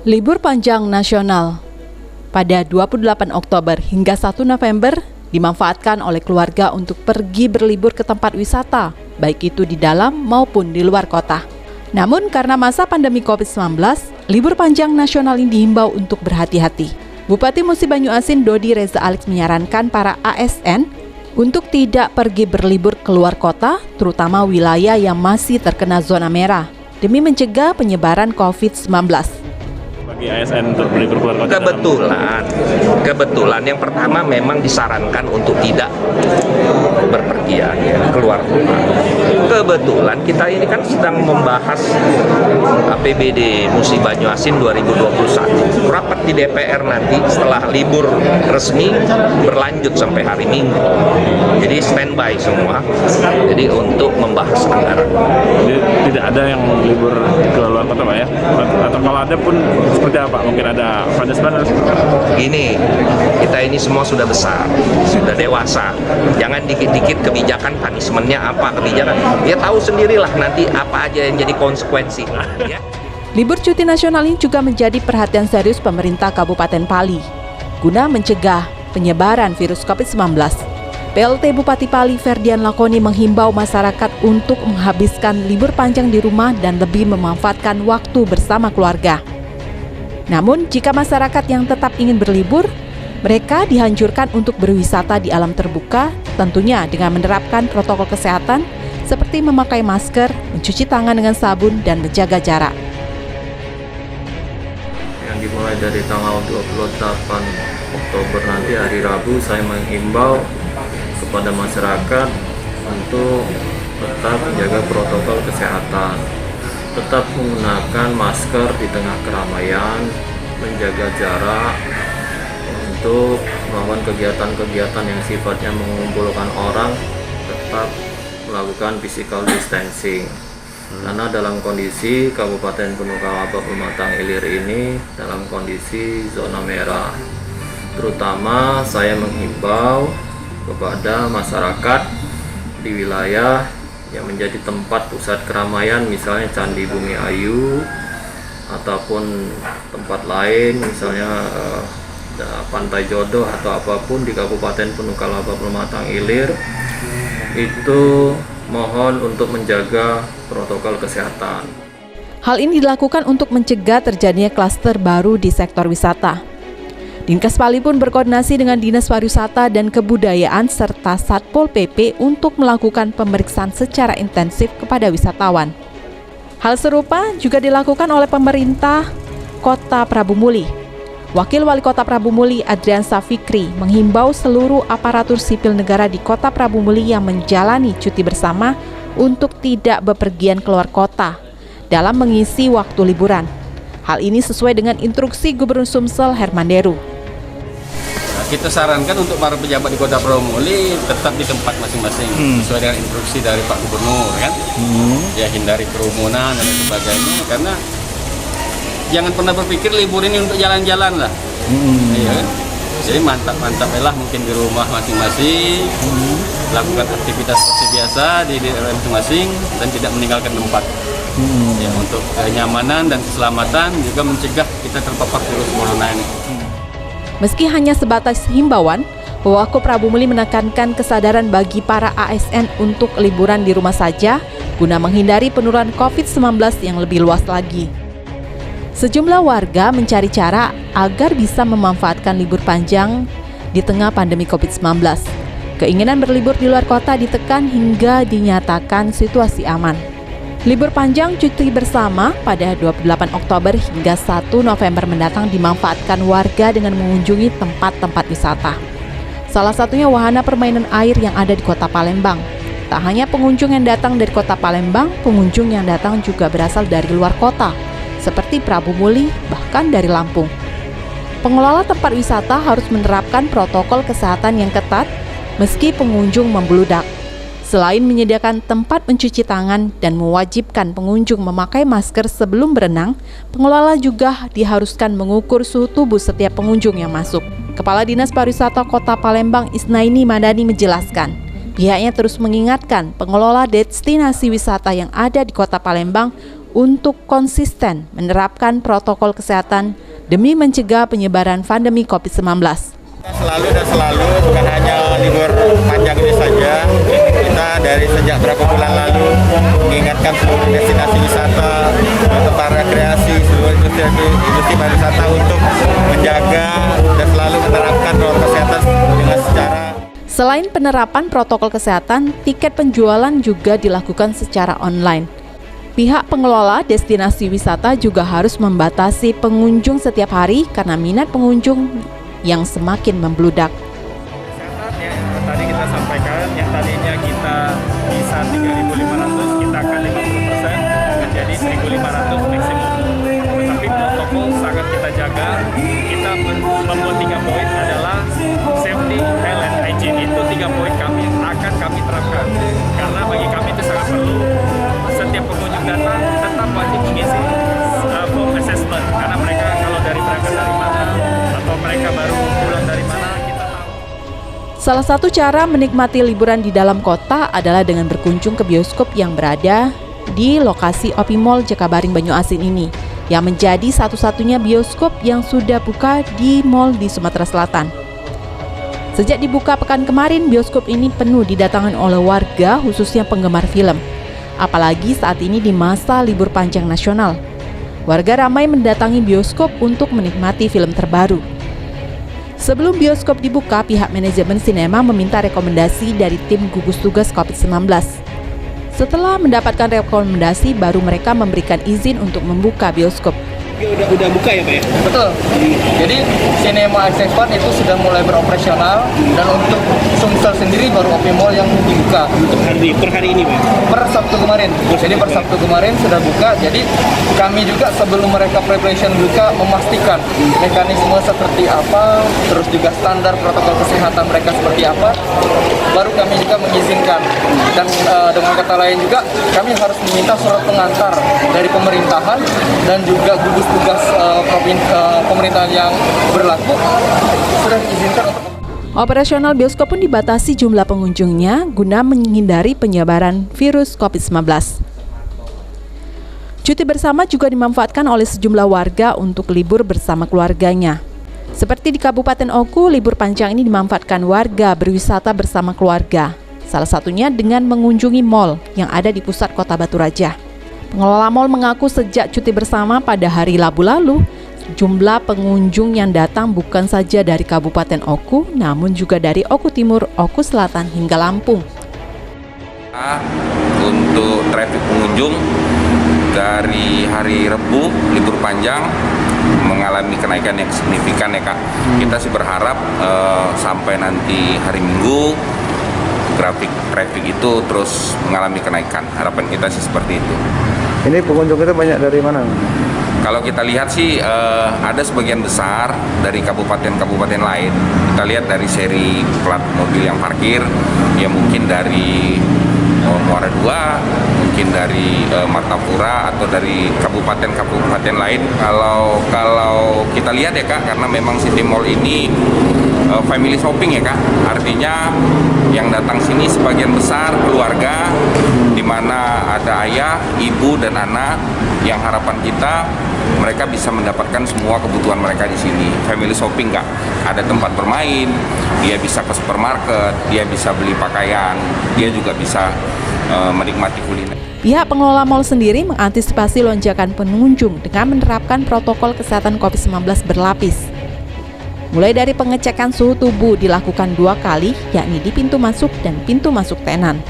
Libur panjang nasional pada 28 Oktober hingga 1 November dimanfaatkan oleh keluarga untuk pergi berlibur ke tempat wisata, baik itu di dalam maupun di luar kota. Namun karena masa pandemi COVID-19, libur panjang nasional ini dihimbau untuk berhati-hati. Bupati Musi Banyuasin Dodi Reza Alex menyarankan para ASN untuk tidak pergi berlibur keluar kota, terutama wilayah yang masih terkena zona merah, demi mencegah penyebaran COVID-19. Bagi ASN untuk berlibur keluar kota? Kebetulan yang pertama memang disarankan untuk tidak berpergian keluar rumah. Kebetulan kita ini kan sedang membahas APBD Musi Banyuasin 2021. Rapat di DPR nanti setelah libur resmi berlanjut sampai hari Minggu. Jadi standby semua. Jadi untuk membahas anggaran. Jadi tidak ada yang libur ke luar kota, Pak ya? Atau kalau ada pun seperti apa? Mungkin ada punishment? Gini, kita ini semua sudah besar, sudah dewasa. Jangan dikit-dikit kebijakan punishment-nya apa kebijakan. Ya tahu sendirilah nanti apa aja yang jadi konsekuensi. Ya. Libur cuti nasional ini juga menjadi perhatian serius pemerintah Kabupaten Pali guna mencegah penyebaran virus COVID-19. PLT Bupati Pali Ferdian Lakoni menghimbau masyarakat untuk menghabiskan libur panjang di rumah dan lebih memanfaatkan waktu bersama keluarga. Namun, jika masyarakat yang tetap ingin berlibur, mereka dianjurkan untuk berwisata di alam terbuka, tentunya dengan menerapkan protokol kesehatan seperti memakai masker, mencuci tangan dengan sabun, dan menjaga jarak. Yang dimulai dari tanggal 28 Oktober nanti hari Rabu, saya menghimbau kepada masyarakat untuk tetap menjaga protokol kesehatan, tetap menggunakan masker di tengah keramaian, menjaga jarak, untuk melakukan kegiatan-kegiatan yang sifatnya mengumpulkan orang, tetap melakukan physical distancing. Karena dalam kondisi Kabupaten Gunung Kalabat Pematang Ilir ini dalam kondisi zona merah, terutama saya menghimbau kepada masyarakat di wilayah yang menjadi tempat pusat keramaian, misalnya Candi Bumi Ayu ataupun tempat lain, misalnya Pantai Jodoh atau apapun di Kabupaten Gunung Kalabat Pematang Ilir, itu mohon untuk menjaga protokol kesehatan. Hal ini dilakukan untuk mencegah terjadinya klaster baru di sektor wisata. Dinkes Pali pun berkoordinasi dengan Dinas Pariwisata dan Kebudayaan serta Satpol PP untuk melakukan pemeriksaan secara intensif kepada wisatawan. Hal serupa juga dilakukan oleh pemerintah Kota Prabu Muli. Wakil Wali Kota Prabu Muli Adrian Safikri menghimbau seluruh aparatur sipil negara di Kota Prabu Muli yang menjalani cuti bersama untuk tidak bepergian keluar kota dalam mengisi waktu liburan. Hal ini sesuai dengan instruksi Gubernur Sumsel Herman Deru. Kita sarankan untuk para pejabat di Kota Prabu Muli tetap di tempat masing-masing sesuai dengan instruksi dari Pak Gubernur, kan? Ya, hindari kerumunan dan sebagainya, karena jangan pernah berpikir libur ini untuk jalan-jalan lah. Iya, kan? Jadi mantap-mantap lah mungkin di rumah masing-masing, lakukan aktivitas seperti biasa di daerah masing-masing dan tidak meninggalkan tempat. Ya, untuk kenyamanan dan keselamatan juga mencegah kita terpapar virus corona ini. Meski hanya sebatas himbauan, Wako Prabu Muli menekankan kesadaran bagi para ASN untuk liburan di rumah saja guna menghindari penularan COVID-19 yang lebih luas lagi. Sejumlah warga mencari cara agar bisa memanfaatkan libur panjang di tengah pandemi COVID-19. Keinginan berlibur di luar kota ditekan hingga dinyatakan situasi aman. Libur panjang cuti bersama pada 28 Oktober hingga 1 November mendatang dimanfaatkan warga dengan mengunjungi tempat-tempat wisata. Salah satunya wahana permainan air yang ada di Kota Palembang. Tak hanya pengunjung yang datang dari Kota Palembang, pengunjung yang datang juga berasal dari luar kota, seperti Prabu Muli, bahkan dari Lampung. Pengelola tempat wisata harus menerapkan protokol kesehatan yang ketat meski pengunjung membludak. Selain menyediakan tempat mencuci tangan dan mewajibkan pengunjung memakai masker sebelum berenang, pengelola juga diharuskan mengukur suhu tubuh setiap pengunjung yang masuk. Kepala Dinas Pariwisata Kota Palembang Isnaini Madani menjelaskan, pihaknya terus mengingatkan pengelola destinasi wisata yang ada di Kota Palembang untuk konsisten menerapkan protokol kesehatan demi mencegah penyebaran pandemi COVID-19. Selalu bukan hanya libur panjang ini saja, kita dari sejak berapa bulan lalu mengingatkan seluruh destinasi wisata, tempat rekreasi, seluruh industri pariwisata untuk menjaga dan selalu menerapkan protokol kesehatan dengan secara. Selain penerapan protokol kesehatan, tiket penjualan juga dilakukan secara online. Pihak pengelola destinasi wisata juga harus membatasi pengunjung setiap hari karena minat pengunjung yang semakin membludak. Kesehatan yang tadi kita sampaikan, yang tadinya kita bisa 3.500, kita akan 50% menjadi 1.500 maksimum. Tapi protokol sangat kita jaga. Kita membuat 3 poin adalah safety, health, and hygiene. Itu 3 poin akan kami terapkan. Karena bagi kami itu sangat perlu. Setiap pengunjung datang tetap wajib mengisi form assessment. Karena mereka kalau dari berangkat dari mana atau mereka baru pulang dari mana, kita tahu. Salah satu cara menikmati liburan di dalam kota adalah dengan berkunjung ke bioskop yang berada di lokasi Opi Mall Jakabaring Banyuasin ini, yang menjadi satu-satunya bioskop yang sudah buka di mall di Sumatera Selatan. Sejak dibuka pekan kemarin, bioskop ini penuh didatangi oleh warga, khususnya penggemar film. Apalagi saat ini di masa libur panjang nasional. Warga ramai mendatangi bioskop untuk menikmati film terbaru. Sebelum bioskop dibuka, pihak manajemen sinema meminta rekomendasi dari tim gugus tugas COVID-19. Setelah mendapatkan rekomendasi, baru mereka memberikan izin untuk membuka bioskop. Udah buka ya Pak ya? Betul. Jadi Cinema Expo itu sudah mulai beroperasional, dan untuk Sumsel sendiri baru Opi Mall yang dibuka. Untuk per hari ini Pak? Per Sabtu kemarin. Jadi per Sabtu kemarin sudah buka. Jadi kami juga sebelum mereka preparation buka memastikan mekanisme seperti apa, terus juga standar protokol kesehatan mereka seperti apa, baru kami juga mengizinkan. Dan dengan kata lain juga kami harus meminta surat pengantar dari pemerintahan dan juga gugus tugas pemerintahan yang berlaku sudah diizinkan untuk. Operasional bioskop pun dibatasi jumlah pengunjungnya guna menghindari penyebaran virus COVID-19. Cuti bersama juga dimanfaatkan oleh sejumlah warga untuk libur bersama keluarganya. Seperti di Kabupaten Oku, libur panjang ini dimanfaatkan warga berwisata bersama keluarga. Salah satunya dengan mengunjungi mal yang ada di pusat kota Batu Raja. Pengelola mal mengaku sejak cuti bersama pada hari Rabu lalu, jumlah pengunjung yang datang bukan saja dari Kabupaten Oku, namun juga dari Oku Timur, Oku Selatan, hingga Lampung. Untuk traffic pengunjung dari hari Rabu, libur panjang, mengalami kenaikan yang signifikan ya Kak. Kita sih berharap sampai nanti hari Minggu, traffic itu terus mengalami kenaikan. Harapan kita sih seperti itu. Ini pengunjung itu banyak dari mana? Kalau kita lihat sih ada sebagian besar dari kabupaten-kabupaten lain. Kita lihat dari seri plat mobil yang parkir, ya mungkin dari Muara II, mungkin dari Martapura atau dari kabupaten-kabupaten lain. Kalau kita lihat ya Kak, karena memang City Mall ini family shopping ya Kak, artinya yang datang sini sebagian besar keluarga, di mana ada ayah, ibu, dan anak, yang harapan kita mereka bisa mendapatkan semua kebutuhan mereka di sini. Family shopping Kak, ada tempat bermain, dia bisa ke supermarket, dia bisa beli pakaian, dia juga bisa menikmati kuliner. Pihak pengelola mal sendiri mengantisipasi lonjakan pengunjung dengan menerapkan protokol kesehatan COVID-19 berlapis. Mulai dari pengecekan suhu tubuh dilakukan 2 kali, yakni di pintu masuk dan pintu masuk tenan.